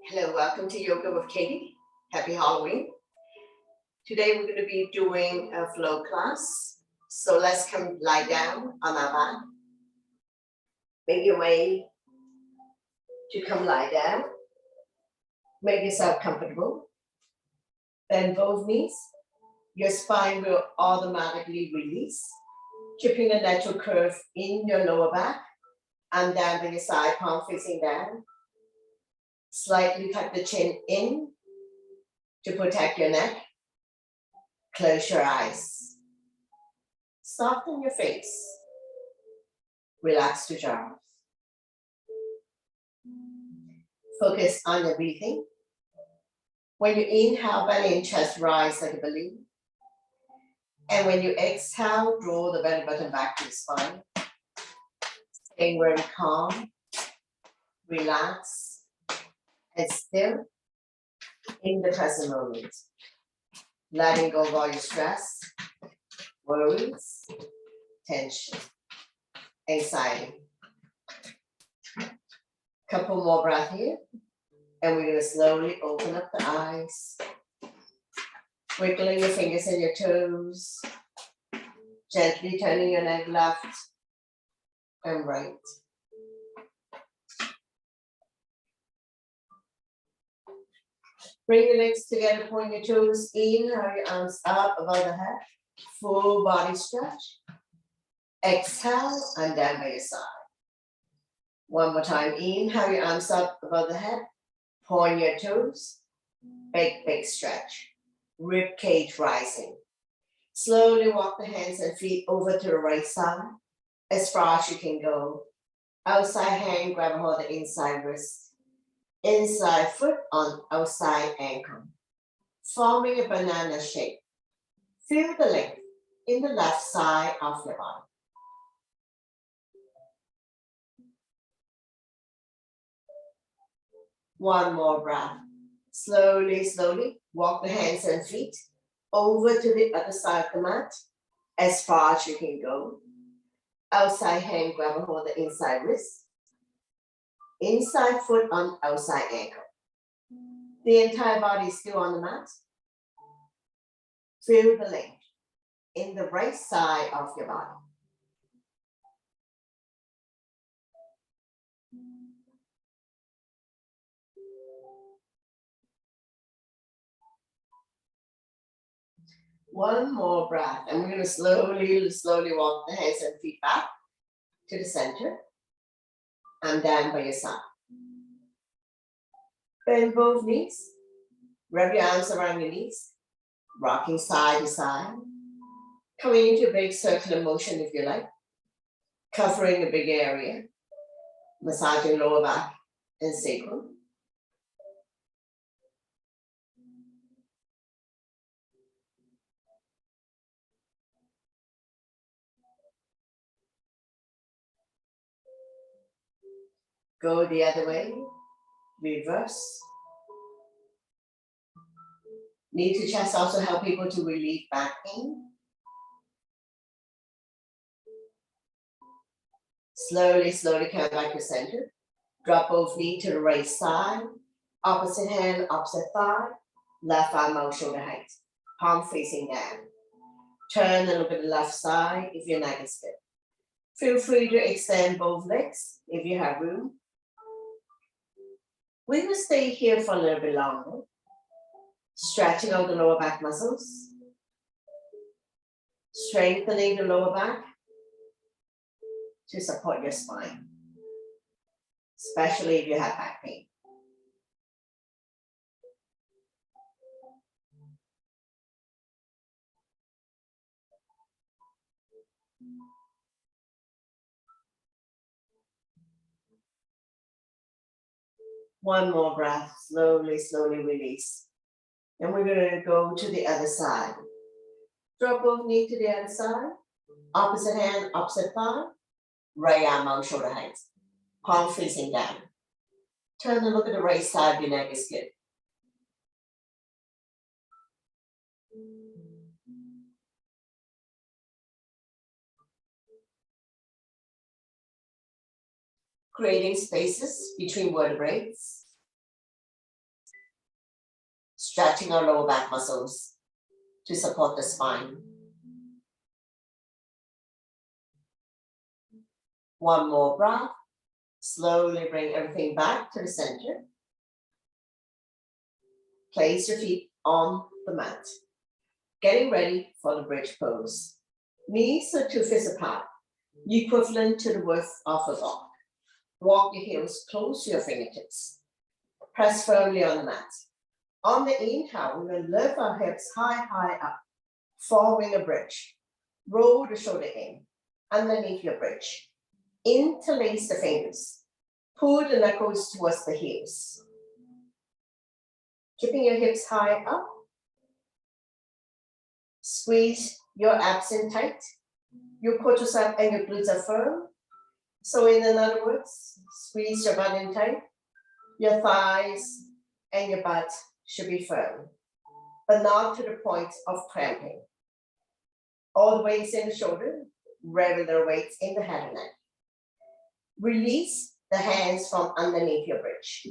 Hello, welcome to Yoga with Katie. Happy Halloween. Today we're going to be doing a flow class. So let's come lie down on our mat. Make your way to come lie down. Make yourself comfortable. Bend both knees. Your spine will automatically release, keeping a natural curve in your lower back and down to your side, palm facing down. Slightly tuck the chin in to protect your neck. Close your eyes. Soften your face. Relax your jaws. Focus on your breathing. When you inhale, belly and chest rise like a balloon. And when you exhale, draw the belly button back to the spine. Staying very calm, relax, and still in the present moment. Letting go of all your stress, worries, tension, anxiety. Couple more breaths here. And we're going to slowly open up the eyes. Wiggling your fingers and your toes. Gently turning your neck left and right. Bring your legs together, point your toes in, have your arms up above the head. Full body stretch. Exhale and down by your side. One more time, inhale your arms up above the head. Point your toes. Big stretch. Rib cage rising. Slowly walk the hands and feet over to the right side as far as you can go. Outside hand, grab a hold of the inside wrist. Inside foot on outside ankle. Forming a banana shape. Feel the length in the left side of your body. One more breath. Slowly, walk the hands and feet over to the other side of the mat as far as you can go. Outside hand, grab a hold of the inside wrist. Inside foot on outside ankle. The entire body is still on the mat. Feel the length in the right side of your body. One more breath, and we're going to slowly walk the hands and feet back to the center and down by your side. Bend both knees. Wrap your arms around your knees, rocking side to side. Coming into a big circular motion if you like, covering a big area, massaging lower back and sacrum. Go the other way, reverse. Knee to chest also help people to relieve back pain. Slowly come back to center. Drop both knees to the right side. Opposite hand, opposite thigh. Left arm out shoulder height. Palm facing down. Turn and look at the left side if your neck is stiff. Feel free to extend both legs if you have room. We will stay here for a little bit longer. Stretching out the lower back muscles. Strengthening the lower back to support your spine, especially if you have back pain. One more breath, slowly release. And we're gonna go to the other side. Drop both knees to the other side. Opposite hand, opposite thigh. Right arm out shoulder height. Palm facing down. Turn and look at the right side of your neck is good. Creating spaces between vertebrae. stretching our lower back muscles to support the spine. One more breath. Slowly bring everything back to the center. Place your feet on the mat. Getting ready for the bridge pose. Knees are 2 fists apart, equivalent to the width of a block. Walk your heels close to your fingertips. Press firmly on the mat. On the inhale, we will lift our hips high, high up, forming a bridge. Roll the shoulder in, underneath your bridge. Interlace the fingers. Pull the knuckles towards the heels. Keeping your hips high up. Squeeze your abs in tight. Your quadriceps and your glutes are firm. So in other words, squeeze your butt in tight. Your thighs and your butt should be firm, but not to the point of cramping. All the weights in the shoulder, regular weights in the head and neck. Release the hands from underneath your bridge.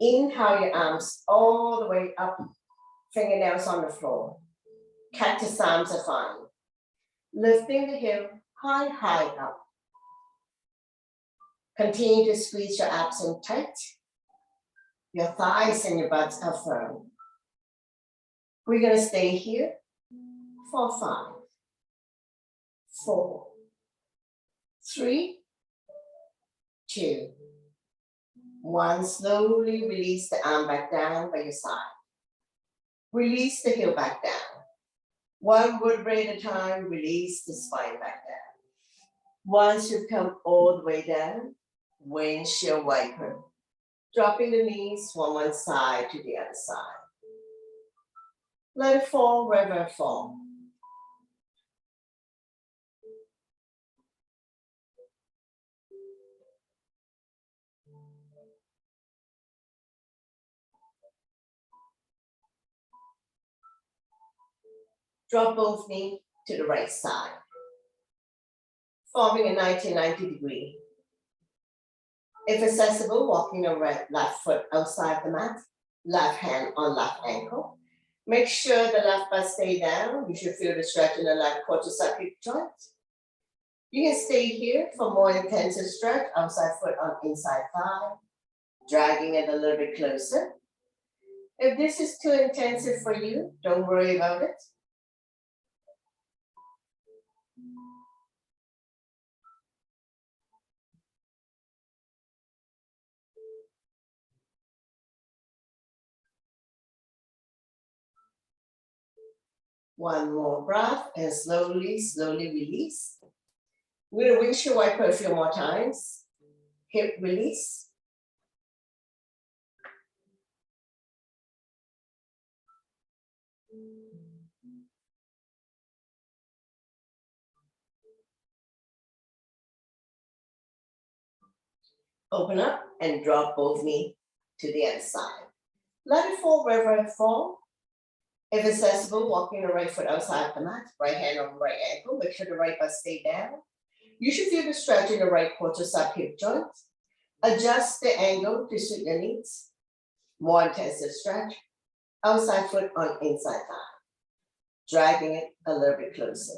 Inhale your arms all the way up, fingernails on the floor. Cactus arms are fine. Lifting the hip high, high up. Continue to squeeze your abs in tight. Your thighs and your butts are firm. We're going to stay here for 5, 4, 3, 2, 1. Slowly release the arm back down by your side. Release the heel back down. One vertebrae at a time, release the spine back down. Once you've come all the way down, windshield wiper. Dropping the knees from one side to the other side. Let it fall wherever it falls. Drop both knees to the right side, forming a 90 degree. If accessible, walking the left foot outside the mat, left hand on left ankle. Make sure the left butt stay down. You should feel the stretch in the left quadricep hip joint. You can stay here for more intensive stretch, outside foot on inside thigh, dragging it a little bit closer. If this is too intensive for you, don't worry about it. One more breath and slowly, slowly release. We're going to windshield wiper a few more times. Hip release. Open up and drop both knees to the other side. Let it fall wherever it falls. If accessible, walking the right foot outside the mat, right hand on the right ankle, make sure the right butt stay down. You should feel the stretch in the right quadricep hip joint. Adjust the angle to suit your needs. More intensive stretch. Outside foot on inside thigh. Dragging it a little bit closer.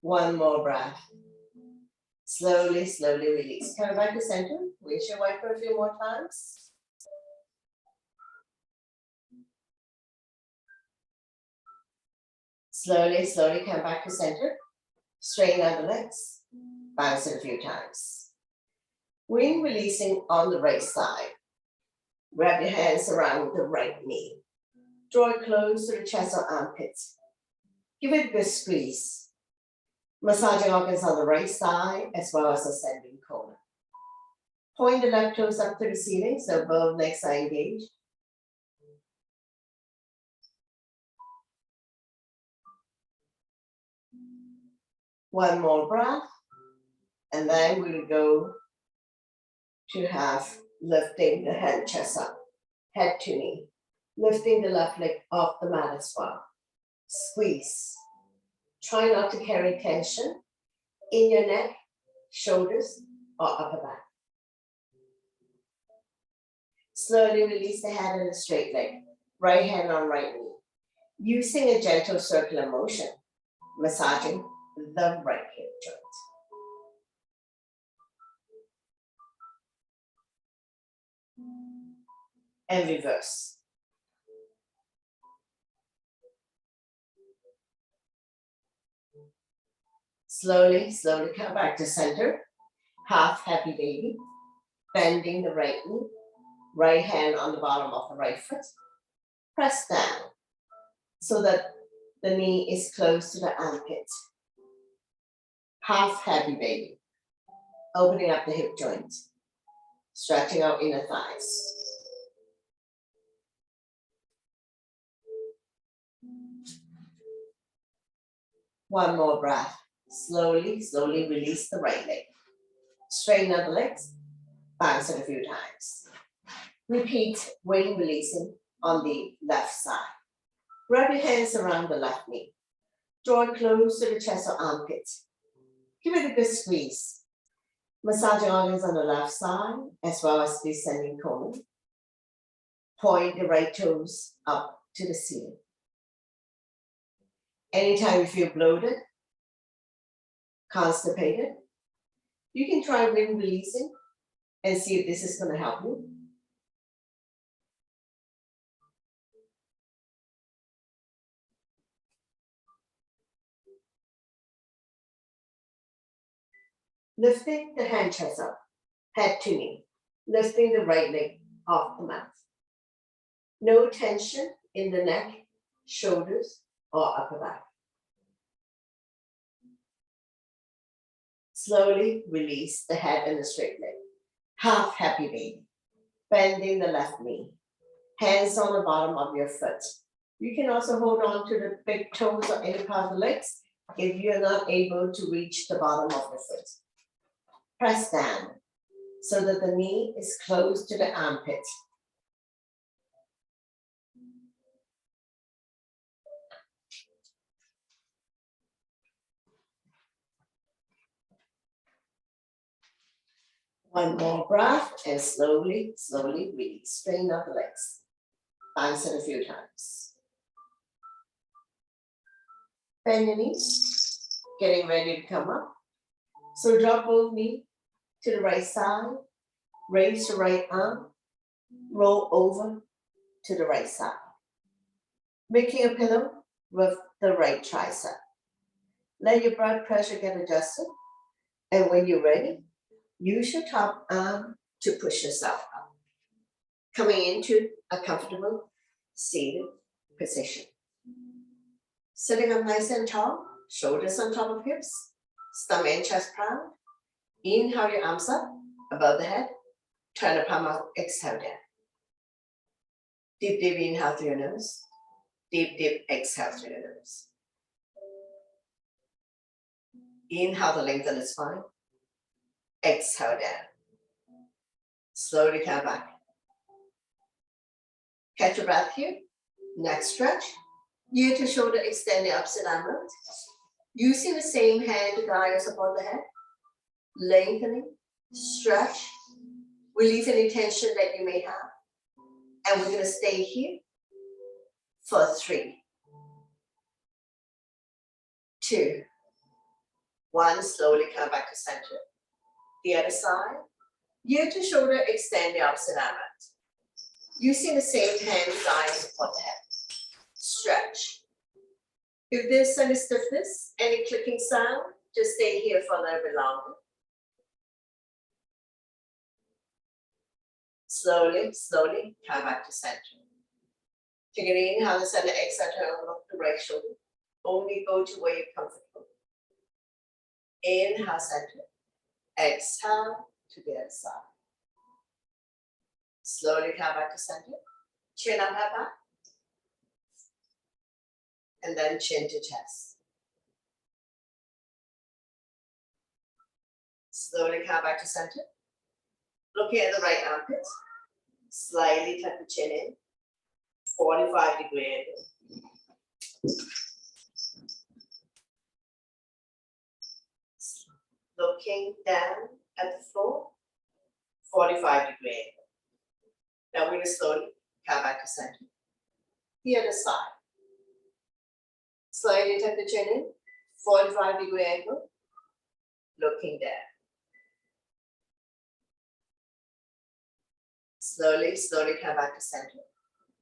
One more breath. Slowly, slowly release. Come back to center. Windshield wiper a few more times. Slowly, slowly come back to center. Straighten out the legs. Bounce it a few times. When releasing on the right side, grab your hands around the right knee. Draw it close to the chest or armpits. Give it a good squeeze. Massaging organs on the right side as well as ascending colon. Point the left toes up to the ceiling so both legs are engaged. One more breath, and then we'll go to have lifting the hand chest up. head to knee. Lifting the left leg off the mat as well. Squeeze. Try not to carry tension in your neck, shoulders, or upper back. Slowly release the hand and the straight leg. Right hand on right knee. Using a gentle circular motion, massaging the right hip joint. And reverse. Slowly, slowly come back to center. Half happy baby. Bending the right knee. Right hand on the bottom of the right foot. Press down so that the knee is close to the armpit. Half happy baby. Opening up the hip joint. Stretching out inner thighs. One more breath. Slowly, slowly release the right leg. Straighten out the legs. Bounce it a few times. Repeat when releasing on the left side. Wrap your hands around the left knee. Draw it close to the chest or armpit. Give it a good squeeze. Massage organs on the left side as well as descending colon. Point the right toes up to the ceiling. Anytime you feel bloated, constipated, you can try wind releasing and see if this is going to help you. Lifting the hand chest up, head to knee. Lifting the right leg off the mat. No tension in the neck, shoulders, or upper back. Slowly release the head and the straight leg. Half happy baby. Bending the left knee. Hands on the bottom of your foot. You can also hold on to the big toes or any part of the legs if you're not able to reach the bottom of your foot. Press down so that the knee is close to the armpit. One more breath and slowly, slowly release. Straighten out the legs. Bounce it a few times. Bend your knees, getting ready to come up. So drop both knees to the right side, raise the right arm, roll over to the right side. Making a pillow with the right tricep. Let your blood pressure get adjusted, and when you're ready, use your top arm to push yourself up. Coming into a comfortable seated position. Sitting up nice and tall, shoulders on top of hips, stomach and chest proud. Inhale your arms up above the head, turn the palm out, exhale down. Deep, deep inhale through your nose, deep, deep exhale through your nose. Inhale to lengthen the spine, exhale down. Slowly come back. Catch your breath here. Next stretch. Ear to shoulder, extend the opposite arm out. Using the same hand to guide or support the head. Lengthening, stretch, relieve any tension that you may have. And we're going to stay here for 3, 2, 1. Slowly come back to center. The other side. Ear to shoulder, extend the opposite arm out. Using the same hand to guide and support the head. Stretch. If there's any stiffness, any clicking sound, just stay here for a little bit longer. Slowly, slowly, come back to center. Take an inhale to center, exhale, turn over the right shoulder. Only go to where you're comfortable. Inhale, center. Exhale to the other side. Slowly come back to center. Chin up, head back. And then chin to chest. Slowly come back to center. Looking at the right armpit. Slightly tuck the chin in, 45-degree angle. Looking down at the floor, 45-degree angle. Now we're going to slowly come back to center. The other side. Slightly tuck the chin in, 45-degree angle. Looking down. Slowly, slowly come back to center.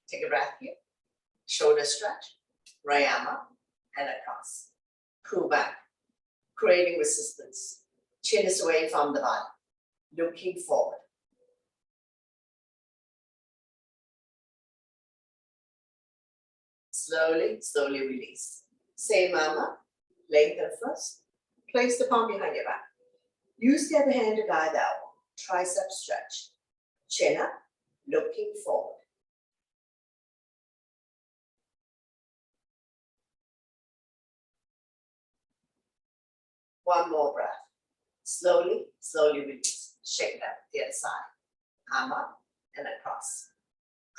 Take a breath here. Shoulder stretch, right arm up and across. Pull back, creating resistance. Chin is away from the body, looking forward. Slowly, slowly release. Same arm up, lengthen first. Place the palm behind your back. Use the other hand to guide the elbow. Tricep stretch. Chin up, looking forward. One more breath. Slowly, slowly release. Shake that the other side. Arm up and across.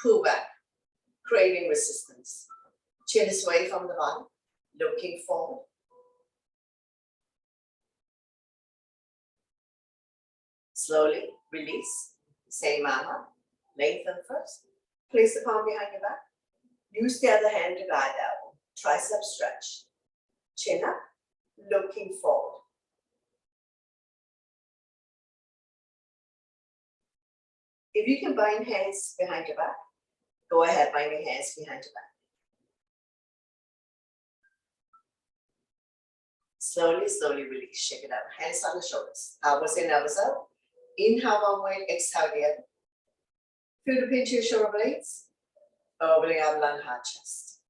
Pull back, creating resistance. Chin is away from the body, looking forward. Slowly release. Same arm up. Lengthen first. Place the palm behind your back. Use the other hand to guide the elbow. Tricep stretch. Chin up, looking forward. If you can bind hands behind your back, go ahead, bind your hands behind your back. Slowly, slowly release, shake it out. Hands on the shoulders. Elbows in, elbows out. Inhale one way, exhale the other. Feel the pinch of your shoulder blades. Opening up lung, heart, chest.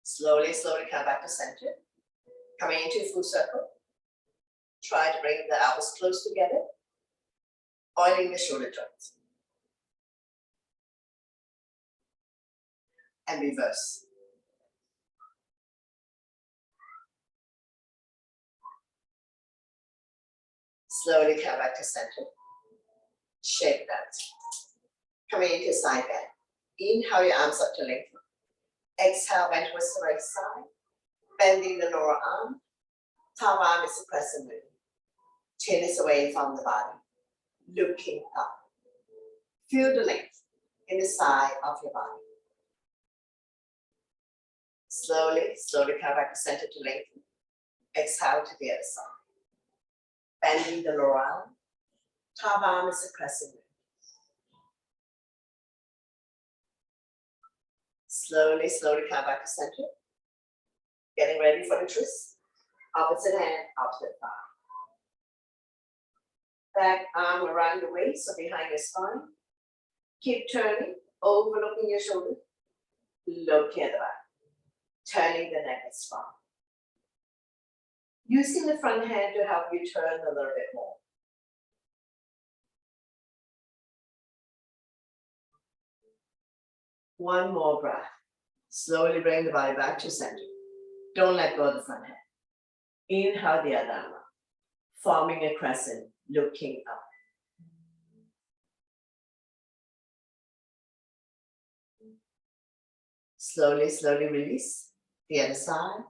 Slowly, slowly come back to center. Coming into a full circle. Try to bring the elbows close together. Oiling the shoulder joints. And reverse. Slowly come back to center. Shake that. Coming into side bend. Inhale your arms up to lengthen. Exhale, bend towards the right side. Bending the lower arm. Top arm is a crescent moon. Chin is away from the body. Looking up. Feel the length in the side of your body. Slowly, slowly come back to center to lengthen. Exhale to the other side. Bending the lower arm. Top arm is a crescent moon. Slowly, slowly come back to center. Getting ready for the twist. Opposite hand, opposite thigh. Back arm around the waist, so behind your spine. Keep turning, overlooking your shoulder. Looking at the back. Turning the neck and spine. Using the front hand to help you turn a little bit more. One more breath. Slowly bring the body back to center. Don't let go of the front hand. Inhale the other arm up, forming a crescent, looking up. Slowly, slowly release. The other side.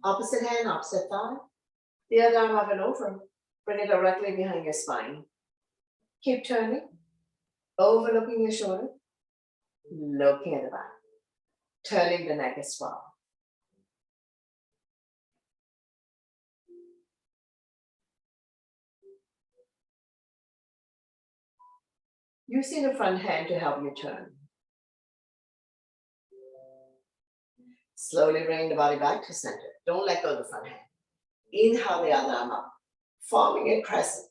Opposite hand, opposite thigh. The other arm up and over. Bring it directly behind your spine. Keep turning. Overlooking your shoulder. Looking at the back. Turning the neck as well. Using the front hand to help you turn. Slowly bring the body back to center. Don't let go of the front hand. Inhale the other arm up, forming a crescent,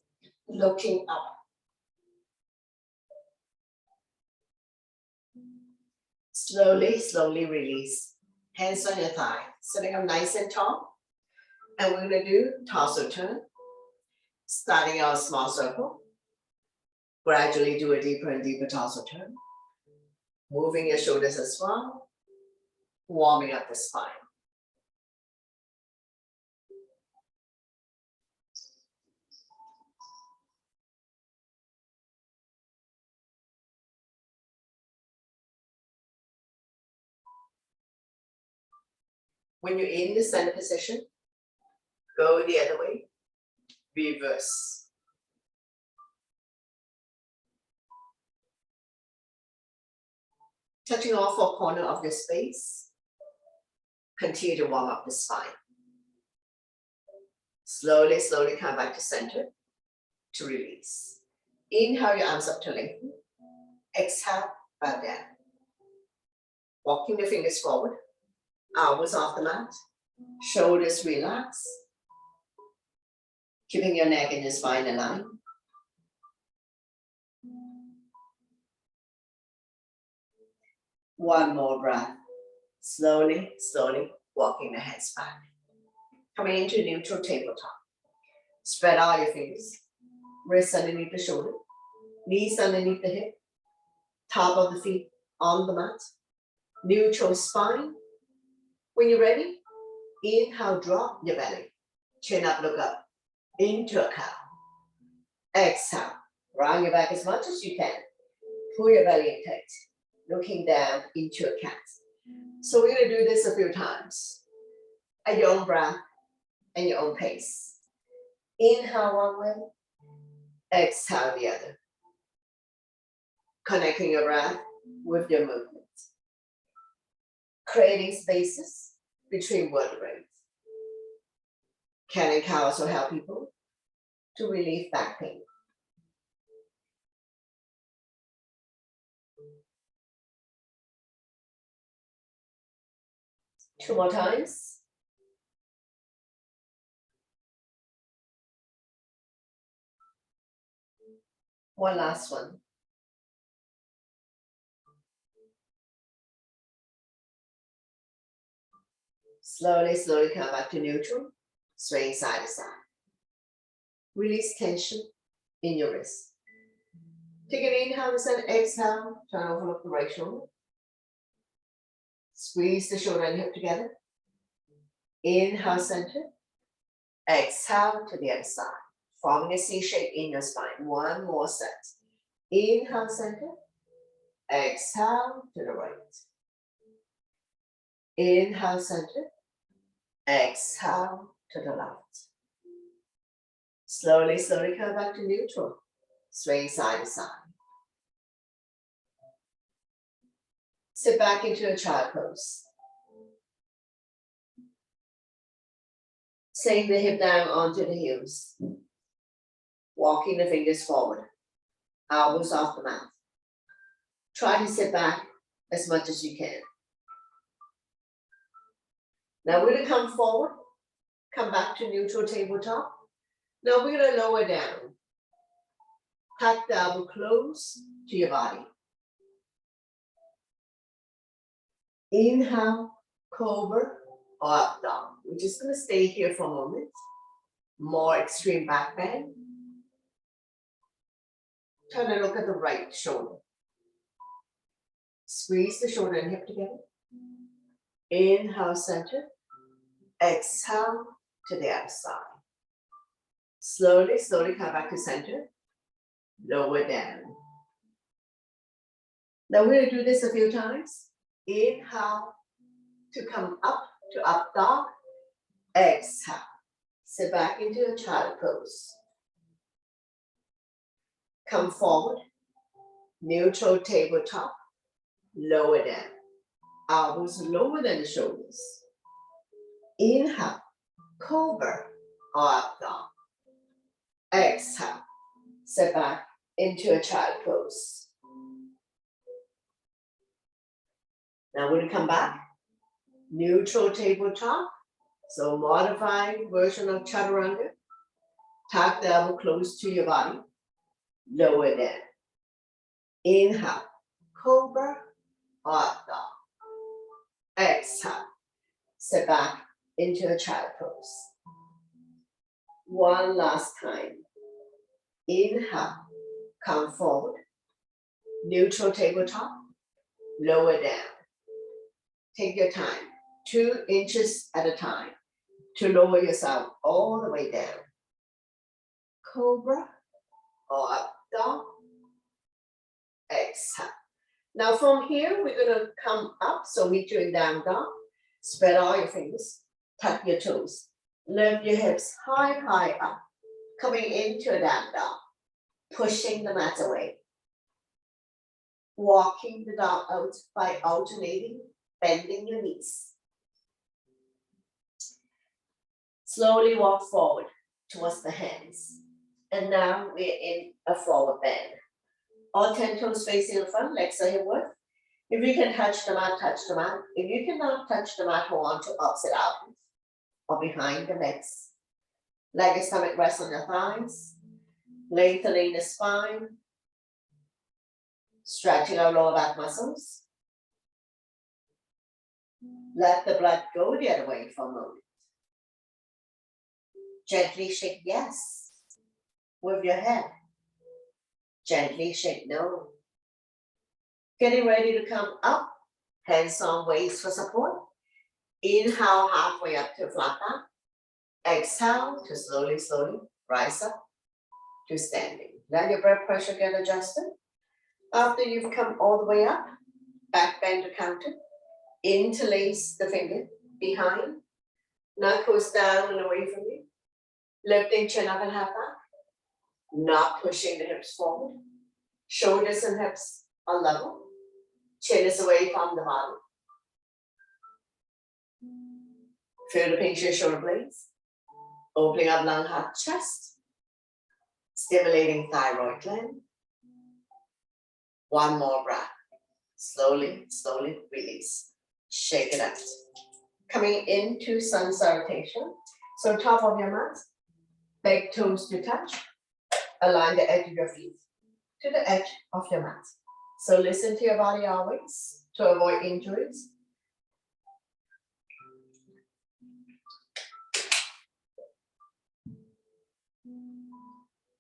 looking up. Slowly, slowly release. Hands on your thigh, sitting up nice and tall. And we're gonna do torso turn. Starting our small circle. Gradually do a deeper and deeper torso turn. Moving your shoulders as well, warming up the spine. When you're in the center position, go the other way, reverse. Touching all four corners of your space, continue to warm up the spine. Slowly, slowly come back to center to release. Inhale your arms up to lengthen. Exhale, bow down. Walking the fingers forward, elbows off the mat, shoulders relax. Keeping your neck and your spine aligned. One more breath. Slowly, slowly walking the hands back. Coming into neutral tabletop. Spread out your fingers. Wrists underneath the shoulder. Knees underneath the hip. Top of the feet on the mat. Neutral spine. When you're ready, inhale, drop your belly. Chin up, look up. Into a cow. Exhale. Round your back as much as you can. Pull your belly in tight. Looking down into a cat. So we're going to do this a few times. At your own breath and your own pace. Inhale one way. Exhale the other. Connecting your breath with your movement. Creating spaces between vertebrae. Cat and cow also help people to relieve back pain. Two more times. One last one. Slowly, slowly come back to neutral, swaying side to side. Release tension in your wrist. Take an inhale and exhale, turn over, look the right shoulder. Squeeze the shoulder and hip together. Inhale, center. Exhale to the other side. Forming a C shape in your spine. One more set. Inhale, center. Exhale to the right. Inhale, center. Exhale to the left. Slowly, slowly come back to neutral. Swing side to side. Sit back into a child pose. Sink the hip down onto the heels. Walking the fingers forward. Elbows off the mat. Try to sit back as much as you can. Now we're going to come forward. Come back to neutral tabletop. Now we're going to lower down. Tuck the elbow close to your body. Inhale, cobra or up dog. We're just going to stay here for a moment. More extreme back bend. Turn and look at the right shoulder. Squeeze the shoulder and hip together. Inhale, center. Exhale to the other side. Slowly, slowly come back to center. Lower down. Now we're going to do this a few times. Inhale to come up to up dog. Exhale. Sit back into a child pose. Come forward. Neutral tabletop. Lower down. Elbows lower than the shoulders. Inhale. Cobra or up dog. Exhale. Sit back into a child pose. Now we're going to come back. Neutral tabletop. So modified version of chaturanga. Tuck the elbow close to your body. Lower down. Inhale. Cobra or up dog. Exhale. Sit back into a child pose. One last time. Inhale. Come forward. Neutral tabletop. lower down. Take your time, 2 inches at a time to lower yourself all the way down. Cobra or up dog. Exhale. Now from here, we're gonna come up, so meet you in down dog. Spread all your fingers, tuck your toes. Lift your hips high, high up. Coming into a down dog. Pushing the mat away. Walking the dog out by alternating, bending your knees. Slowly walk forward towards the hands. And now we're in a forward bend. All 10 toes facing in front, legs are hip width. If you can touch the mat, touch the mat. If you cannot touch the mat, hold on to opposite elbows or behind the legs. Leg and stomach rest on your thighs. Lengthening the spine. Stretching our lower back muscles. Let the blood go the other way for a moment. Gently shake yes with your head. Gently shake no. Getting ready to come up. Hands on waist for support. Inhale halfway up to flat back. Exhale to slowly, slowly rise up to standing. Let your blood pressure get adjusted. After you've come all the way up, back bend to counter. Interlace the finger behind. Knuckles down and away from you. Lifting chin up and half back. Not pushing the hips forward. Shoulders and hips are level. Chin is away from the bottom. Feel the pinch your shoulder blades. Opening up lung, heart, chest. Stimulating thyroid gland. One more breath. Slowly, slowly release. Shake it out. Coming into sun salutation. So top of your mat. Big toes to touch. Align the edge of your feet to the edge of your mat. So listen to your body always to avoid injuries.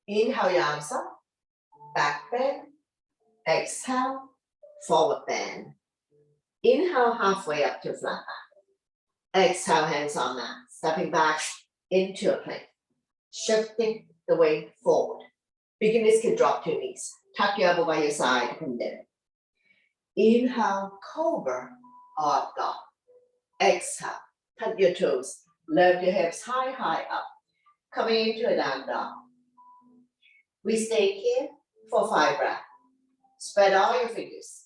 Inhale your arms up, back bend. Exhale, forward bend. Inhale halfway up to flat back. Exhale, hands on mat, stepping back into a plank. Shifting the weight forward. Beginners can drop to your knees. Tuck your elbow by your side and then. Inhale, cobra or up dog. Exhale, tuck your toes. Lift your hips high, high up. Coming into a down dog. We stay here for 5 breaths. Spread all your fingers.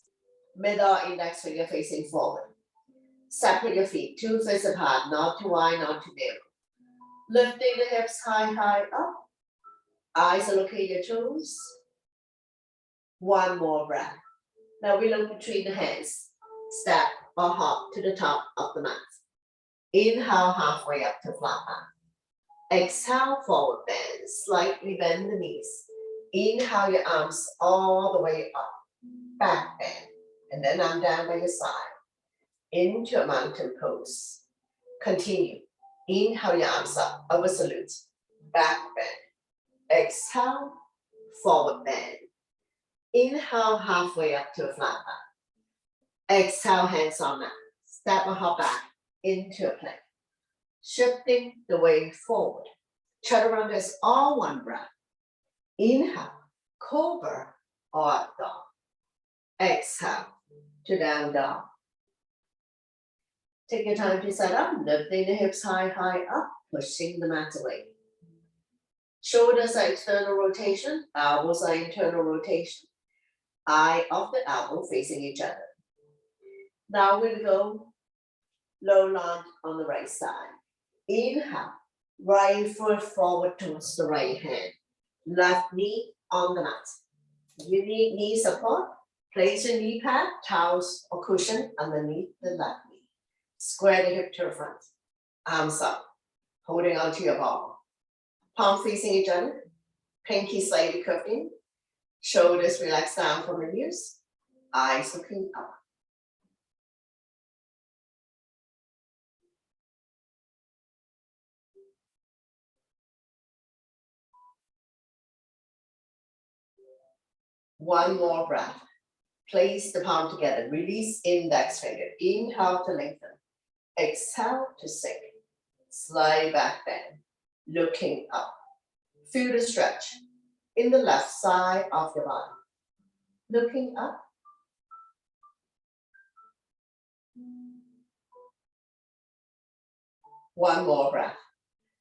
Middle index finger facing forward. Separate your feet, 2 fists apart, not too wide, not too narrow. Lifting the hips high, high up. Eyes are looking at your toes. One more breath. Now we look between the hands. Step or hop to the top of the mat. Inhale halfway up to flat back. Exhale, forward bend. Slightly bend the knees. Inhale your arms all the way up. Back bend. And then I'm down by your side. Into a mountain pose. Continue. Inhale your arms up. Over salute. Back bend. Exhale, forward bend. Inhale halfway up to a flat back. Exhale, hands on mat. Step or hop back into a plank. Shifting the weight forward. Chaturanga is all one breath. Inhale, cobra or up dog. Exhale to down dog. Take your time to set up, lifting the hips high, high up, pushing the mat away. Shoulders are external rotation, elbows are internal rotation. Eye of the elbow facing each other. Now we'll go low lunge on the right side. Inhale, right foot forward towards the right hand. Left knee on the mat. You need knee support. Place your knee pad, towels or cushion underneath the left knee. Square the hip to the front. Arms up, holding onto your ball. Palm facing each other. Pinky slightly curved in. Shoulders relaxed down from the knees. Eyes looking up. One more breath. Place the palm together, release index finger, inhale to lengthen, exhale to sink, slide back bend, looking up. Feel the stretch in the left side of your body, looking up. One more breath.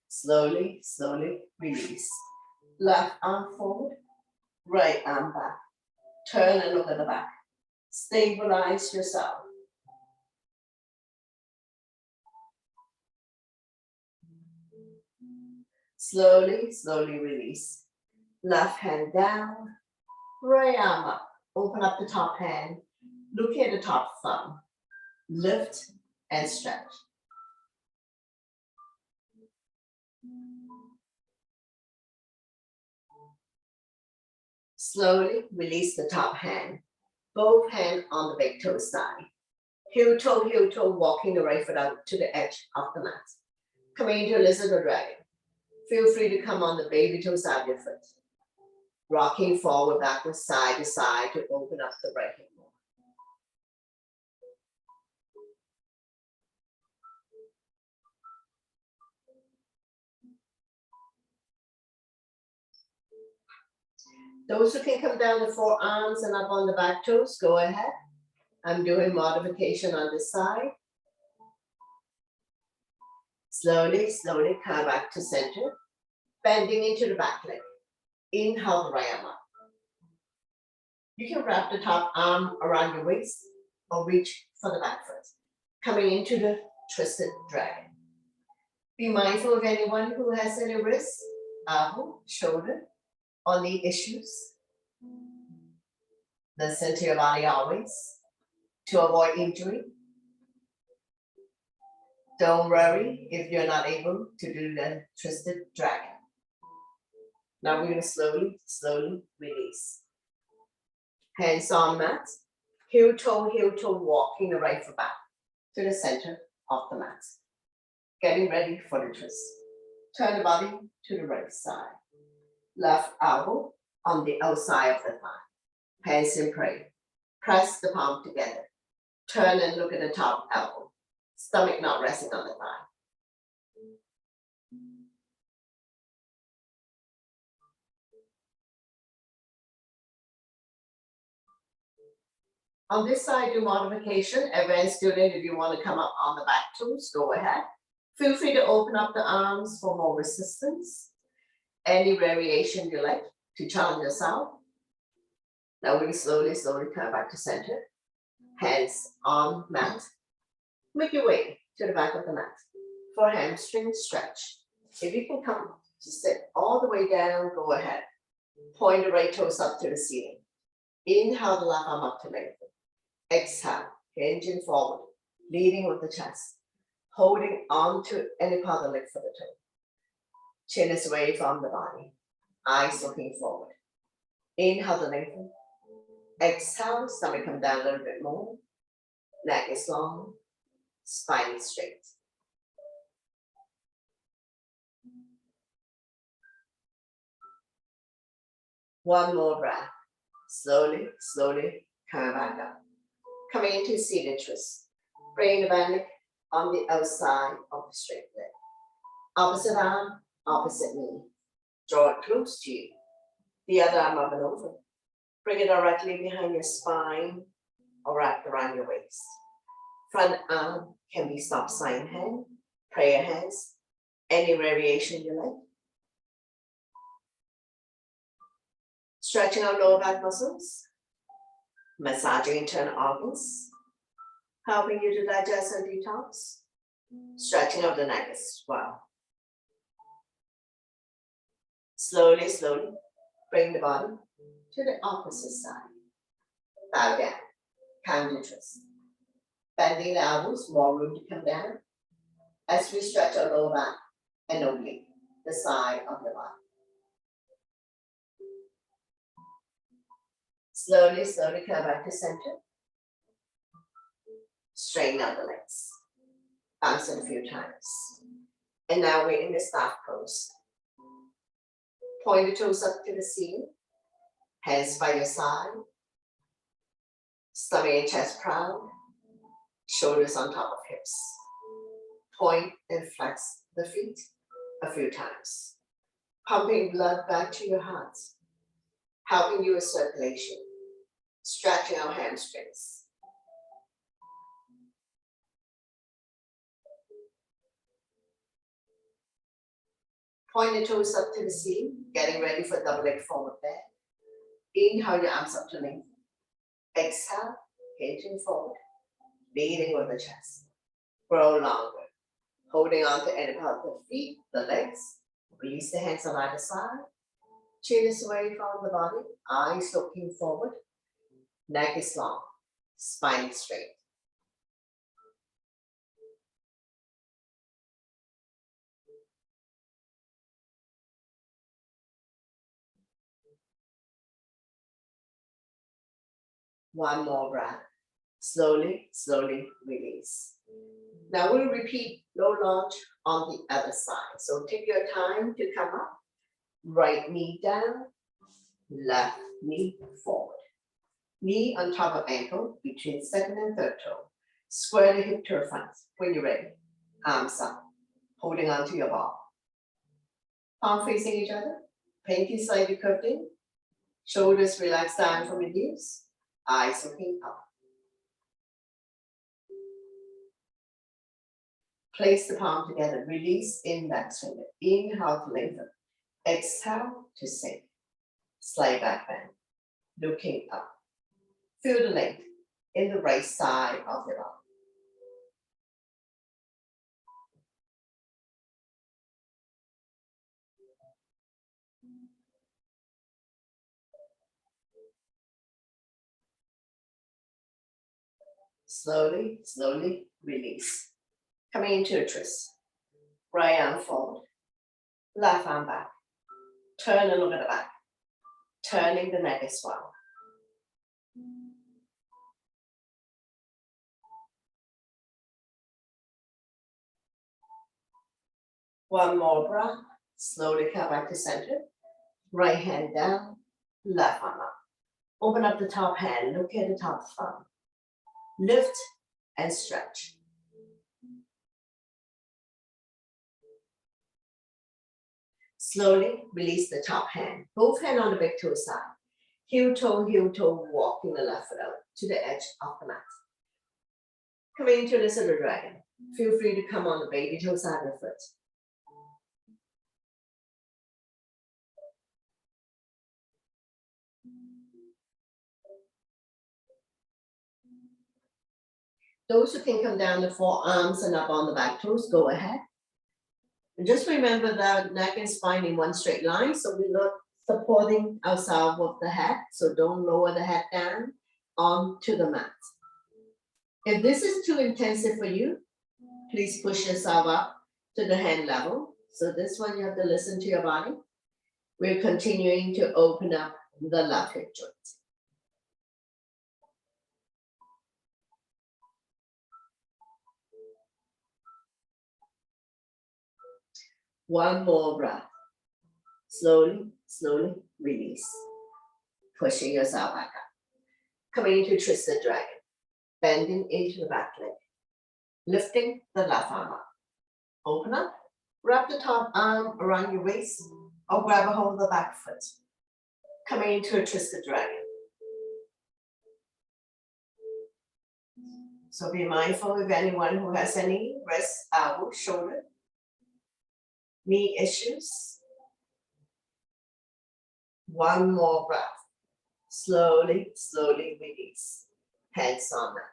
Slowly, slowly release. Left arm forward, right arm back. Turn and look at the back. Stabilize yourself. Slowly, slowly release. Left hand down, right arm up. Open up the top hand. Look at the top thumb. Lift and stretch. Slowly release the top hand. Both hands on the big toe side. Heel toe, walking the right foot out to the edge of the mat. Coming into lizard or dragon. Feel free to come on the baby toe side of your foot. Rocking forward, backwards, side to side to open up the right hip more. Those who can come down the forearms and up on the back toes, go ahead. I'm doing modification on this side. Slowly, slowly come back to center. Bending into the back leg. Inhale the right arm up. You can wrap the top arm around your waist or reach for the back foot. Coming into the twisted dragon. Be mindful of anyone who has any wrist, elbow, shoulder, or knee issues. Listen to your body always to avoid injury. Don't worry if you're not able to do the twisted dragon. Now we're going to slowly, slowly release. Hands on mat, heel toe, walking the right foot back to the center of the mat. Getting ready for the twist. Turn the body to the right side. Left elbow on the outside of the thigh. Hands in prayer. Press the palm together. Turn and look at the top elbow. Stomach not resting on the thigh. On this side, do modification. Advanced student, if you want to come up on the back toes, go ahead. Feel free to open up the arms for more resistance. Any variation you like to challenge yourself. Now we slowly, slowly come back to center. Hands on mat. Make your way to the back of the mat for hamstring stretch. If you can come to sit all the way down, go ahead. Point the right toes up to the ceiling. Inhale the left arm up to lengthen. Exhale, hinging forward, leading with the chest. Holding on to any part of the leg for the toe. Chin is away from the body. Eyes looking forward. Inhale to lengthen. Exhale, stomach come down a little bit more. Neck is long. Spine is straight. One more breath. Slowly, slowly come back up. Coming into seated twist. Bring the bandage on the outside of the straight leg. Opposite arm, opposite knee. Draw it close to you. The other arm up and over. Bring it directly behind your spine or wrapped around your waist. Front arm can be stop sign hand, prayer hands, any variation you like. Stretching our lower back muscles, massaging internal organs, helping you to digest and detox, stretching of the neck as well. Slowly, slowly, bring the body to the opposite side. Bow down, counter twist. Bending the elbows, more room to come down. As we stretch our lower back and oblique, the side of the body. Slowly, slowly come back to center. Straighten out the legs. Bounce it a few times. And now we're in the staff pose. Point the toes up to the ceiling. Hands by your side. Stomach and chest proud. Shoulders on top of hips. Point and flex the feet a few times. Pumping blood back to your heart. Helping you with circulation. Stretching our hamstrings. Point the toes up to the ceiling, getting ready for double leg forward bend. Inhale your arms up to length. Exhale, hinging forward, leaning with the chest. Grow longer. Holding on to any part of the feet, the legs. Release the hands on either side. Chin is away from the body, eyes looking forward. Neck is long, spine is straight. One more breath. Slowly, slowly release. Now we'll repeat low lunge on the other side. So take your time to come up. Right knee down, left knee forward. Knee on top of ankle, between second and third toe. Square the hip to the front. When you're ready, arms up, holding onto your ball. Palm facing each other, pinky slightly curved in. Shoulders relaxed down from the knees, eyes looking up. Place the palm together, release index finger. Inhale to lengthen. Exhale to sink. Slight back bend, looking up. Feel the length in the right side of your body. Slowly, slowly release. Coming into a twist. Right arm forward, left arm back. Turn and look at the back. Turning the neck as well. One more breath. Slowly come back to center. Right hand down, left arm up. Open up the top hand, look at the top thumb. Lift and stretch. Slowly release the top hand. Both hands on the big toe side. Heel toe, walking the left foot out to the edge of the mat. Coming into the silver dragon. Feel free to come on the baby toe side of the foot. Those who can come down the forearms and up on the back toes, go ahead. And just remember that neck and spine in one straight line, so we're not supporting ourselves with the head, so don't lower the head down onto the mat. If this is too intensive for you, please push yourself up to the hand level. So this one you have to listen to your body. We're continuing to open up the left hip joint. One more breath. Slowly, slowly release. Pushing yourself back up. Coming into twisted dragon. Bending into the back leg. Lifting the left arm up. Open up. Wrap the top arm around your waist or grab a hold of the back foot. Coming into a twisted dragon. So be mindful of anyone who has any wrist, elbow, shoulder, knee issues. One more breath. Slowly, slowly release. Hands on mat.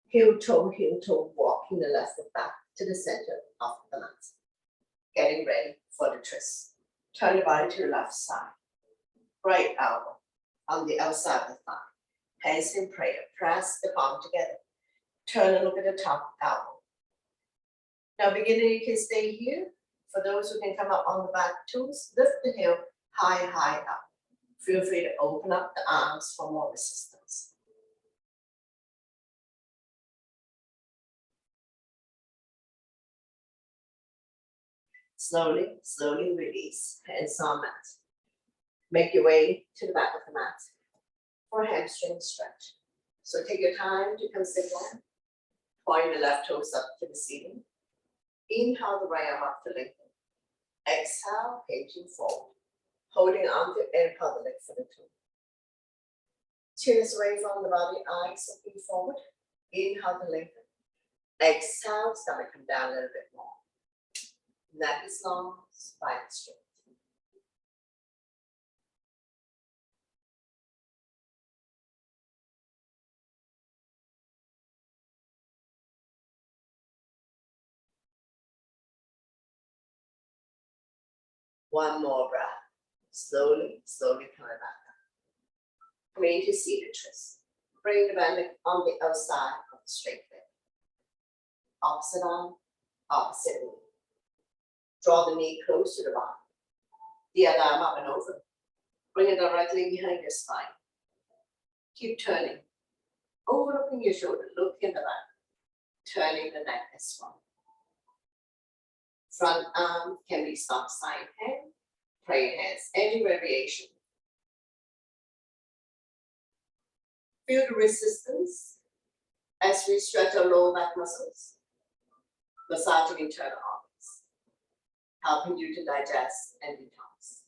Heel toe, walking the left foot back to the center of the mat. Getting ready for the twist. Turn the body to the left side. Right elbow on the outside of the thigh. Hands in prayer. Press the palm together. Turn and look at the top elbow. Now beginning, you can stay here. For those who can come up on the back toes, lift the heel high, high up. Feel free to open up the arms for more resistance. Slowly, slowly release. Hands on mat. Make your way to the back of the mat for a hamstring stretch. So take your time to consider that. Point the left toes up to the ceiling. Inhale the right arm up to lengthen. Exhale, hinging forward. Holding on to inhale the leg for the two. Chin is away from the body, eyes looking forward. Inhale to lengthen. Exhale, stomach come down a little bit more. Neck is long, spine is straight. One more breath. Slowly, slowly coming back up. Coming to seated twist. Bring the belly on the outside of the straight leg. Opposite arm, opposite knee. Draw the knee close to the body. The other arm up and over. Bring it directly behind your spine. Keep turning. Overlooking your shoulder, look in the back. Turning the neck as well. Front arm can be soft side hand, praying hands, any variation. Feel the resistance as we stretch our lower back muscles, massaging internal organs, helping you to digest and detox.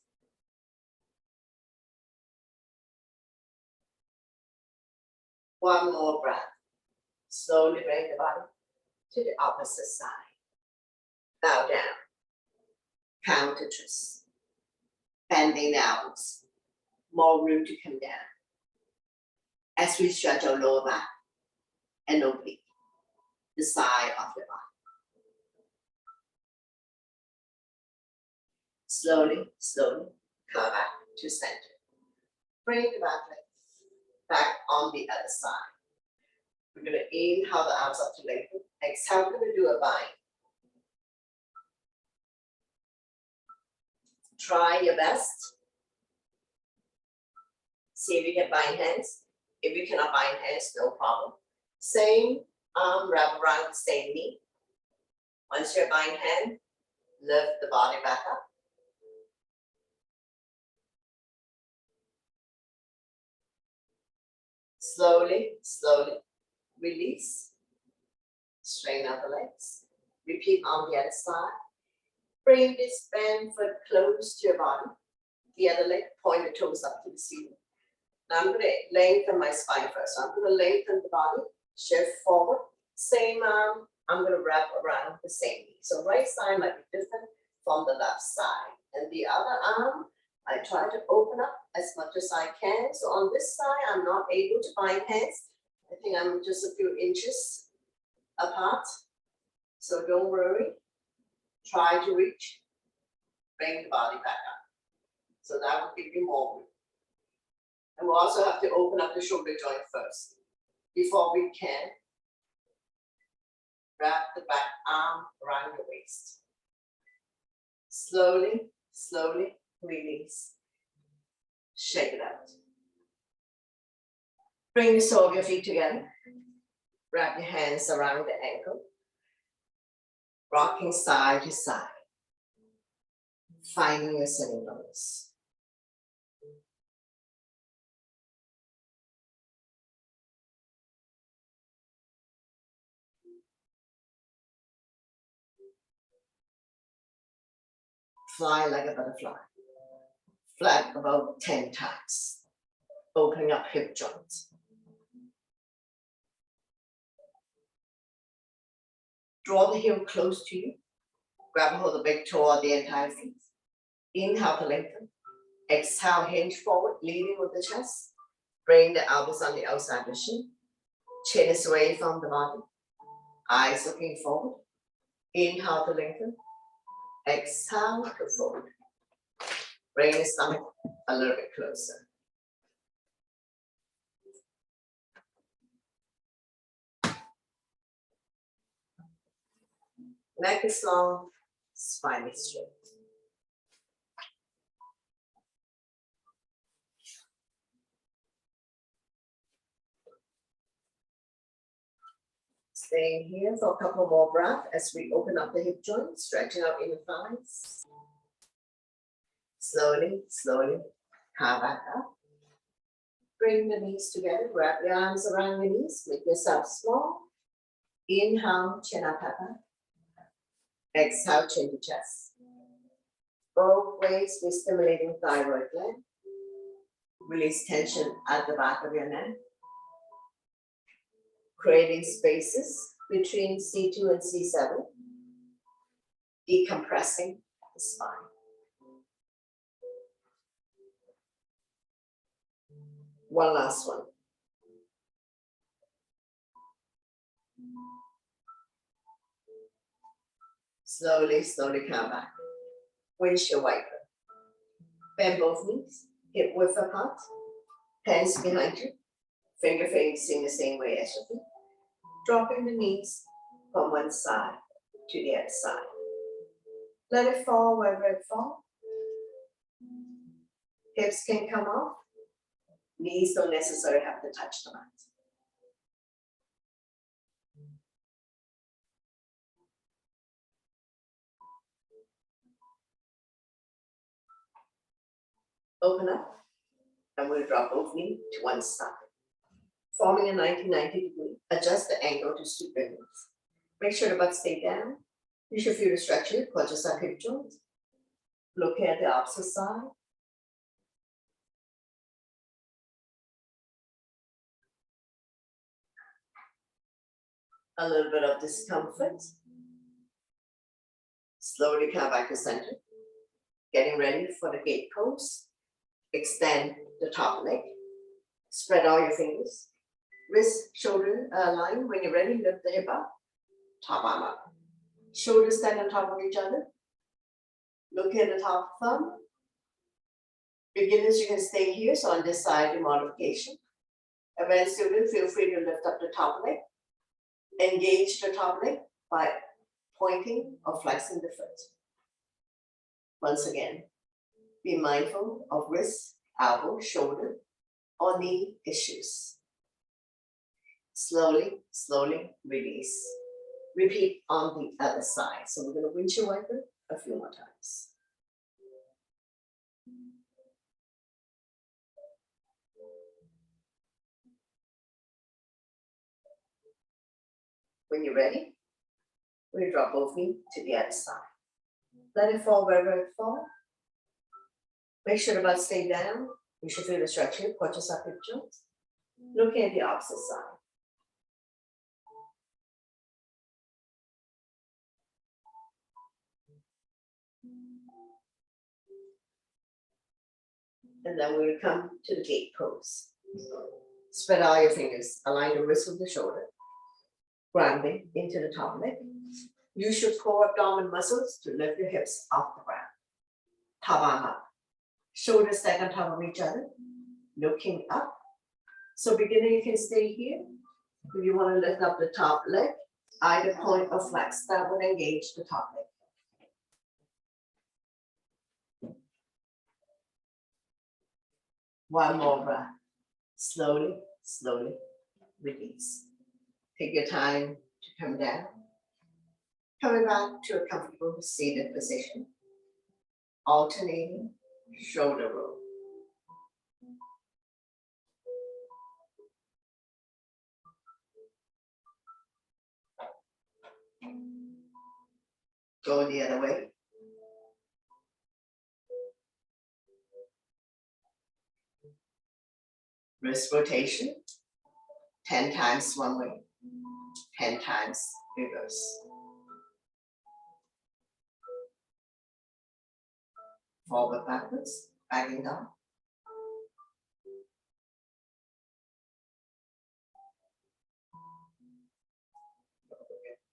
One more breath. Slowly bring the body to the opposite side. Bow down. Counter twist. Bending the elbows. More room to come down. As we stretch our lower back and oblique, the side of the body. Slowly, slowly, come back to center. Bring the back leg back on the other side. We're going to inhale the arms up to lengthen. Exhale, we're going to do a bind. Try your best. See if you can bind hands. If you cannot bind hands, no problem. Same arm wrap around the same knee. Once you bind hand, lift the body back up. Slowly, slowly release. Straighten out the legs. Repeat on the other side. Bring this bent foot close to your body. The other leg, point the toes up to the ceiling. Now I'm going to lengthen my spine first. So I'm going to lengthen the body, shift forward. Same arm, I'm going to wrap around the same knee. So right side might be different from the left side. And the other arm, I try to open up as much as I can. So on this side, I'm not able to bind hands. I think I'm just a few inches apart. So don't worry. Try to reach. Bring the body back up. So that will give you more room. And we'll also have to open up the shoulder joint first before we can wrap the back arm around your waist. Slowly, slowly release. Shake it out. Bring the sole of your feet together. Wrap your hands around the ankle. Rocking side to side. Finding your sitting bones. Fly like a butterfly. Flap about 10 times. Opening up hip joints. Draw the heel close to you. Grab hold of the big toe or the entire feet. Inhale to lengthen. Exhale, hinge forward, leading with the chest. Bring the elbows on the outside of the shin. Chin is away from the body. Eyes looking forward. Inhale to lengthen. Exhale to forward. Bring the stomach a little bit closer. Neck is long, spine is straight. Staying here for a couple more breaths as we open up the hip joint, stretching out inner thighs. Slowly, slowly, come back up. Bring the knees together, wrap your arms around your knees, make yourself small. Inhale, chin up, up, up. Exhale, chin to chest. Both ways, we're stimulating thyroid gland. Release tension at the back of your neck. Creating spaces between C2 and C7. Decompressing the spine. One last one. Slowly, slowly come back. Windshield wiper. Bend both knees, hip width apart, hands behind you, finger facing the same way as your feet. Dropping the knees from one side to the other side. Let it fall wherever it falls. Hips can come off. Knees don't necessarily have to touch the mat. Open up, and we'll drop both knees to one side. Forming a 90-90 degree, adjust the angle to suit your knees. Make sure the butt stay down. You should feel the stretch here, quadricep hip joint. Look at the opposite side. A little bit of discomfort. Slowly come back to center. Getting ready for the gate pose. Extend the top leg. Spread all your fingers. Wrist, shoulder line. When you're ready, lift the hip up. Top arm up. Shoulders stand on top of each other. Look at the top thumb. Beginners, you can stay here. So on this side, your modification. Advanced student, feel free to lift up the top leg. Engage the top leg by pointing or flexing the foot. Once again, be mindful of wrist, elbow, shoulder, or knee issues. Slowly, slowly release. Repeat on the other side. So we're going to windshield wiper a few more times. When you're ready, we drop both knees to the other side. Let it fall wherever it falls. Make sure the butt stay down. You should feel the stretch here, quadricep hip joints. Look at the opposite side. And then we'll come to the gate pose. Spread all your fingers. Align the wrist with the shoulder. Grounding into the top leg. Use your core abdominal muscles to lift your hips off the ground. Top arm up. Shoulders stack on top of each other. Looking up. So beginner, you can stay here. If you want to lift up the top leg, either point or flex, that would engage the top leg. One more breath. Slowly, slowly release. Take your time to come down. Coming back to a comfortable seated position. Alternating shoulder roll. Go the other way. Wrist rotation. 10 times one way. 10 times reverse. Forward, backwards, backing down.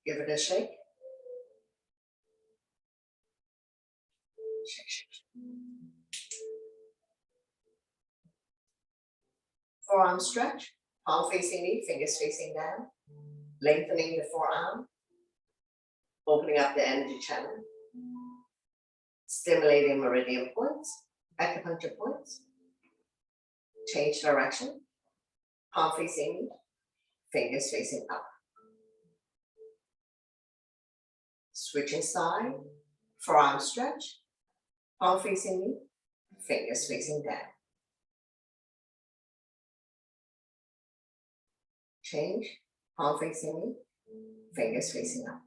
Give it a shake. Shake, shake. Forearm stretch, palm facing knee, fingers facing down. Lengthening the forearm. Opening up the energy channel. Stimulating meridian points, acupuncture points. Change direction. Palm facing knee, fingers facing up. Switching side, forearm stretch, palm facing knee, fingers facing down. Change, palm facing me, fingers facing up.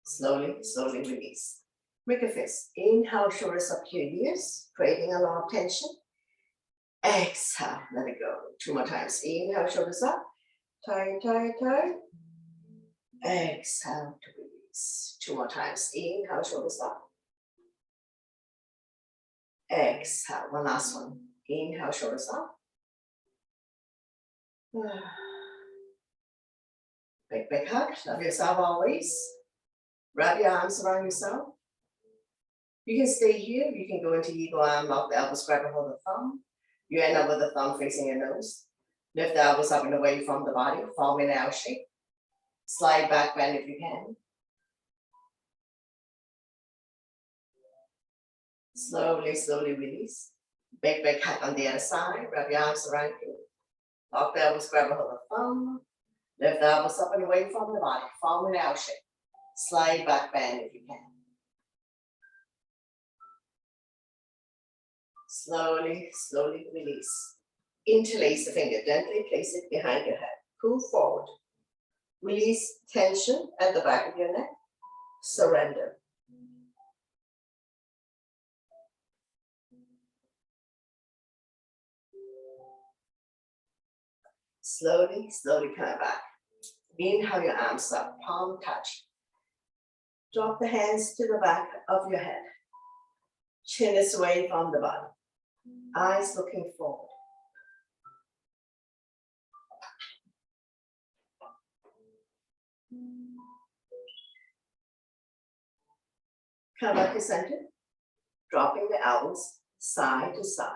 Slowly, slowly release. Make a fist. Inhale, shoulders up to your ears, creating a lot of tension. Exhale, let it go. 2 more times. Inhale, shoulders up. Tight, tight, tight. Exhale to release. 2 more times. Inhale, shoulders up. Exhale. One last one. Inhale, shoulders up. Big hug. Love yourself always. Wrap your arms around yourself. You can stay here. You can go into eagle arm, lock the elbows, grab a hold of the thumb. You end up with the thumb facing your nose. Lift the elbows up and away from the body, forming an L shape. Slide back, bend if you can. Slowly, slowly release. Big hug on the other side. Wrap your arms around you. Lock the elbows, grab a hold of the thumb. Lift the elbows up and away from the body, forming an L shape. Slide back, bend if you can. Slowly, slowly release. Interlace the finger, gently place it behind your head. Pull forward. Release tension at the back of your neck. Surrender. Slowly, slowly come back. Inhale your arms up, palm touch. Drop the hands to the back of your head. Chin is away from the body. Eyes looking forward. Come back to center, dropping the elbows side to side.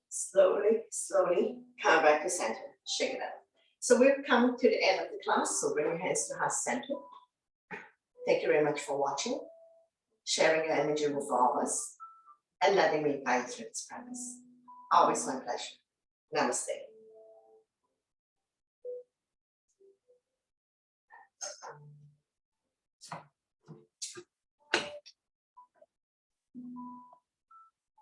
Slowly, slowly, come back to center, shake it out. So we've come to the end of the class, so bring your hands to heart center. Thank you very much for watching, sharing your energy with all of us, and letting me guide you through this practice. Always my pleasure. Namaste.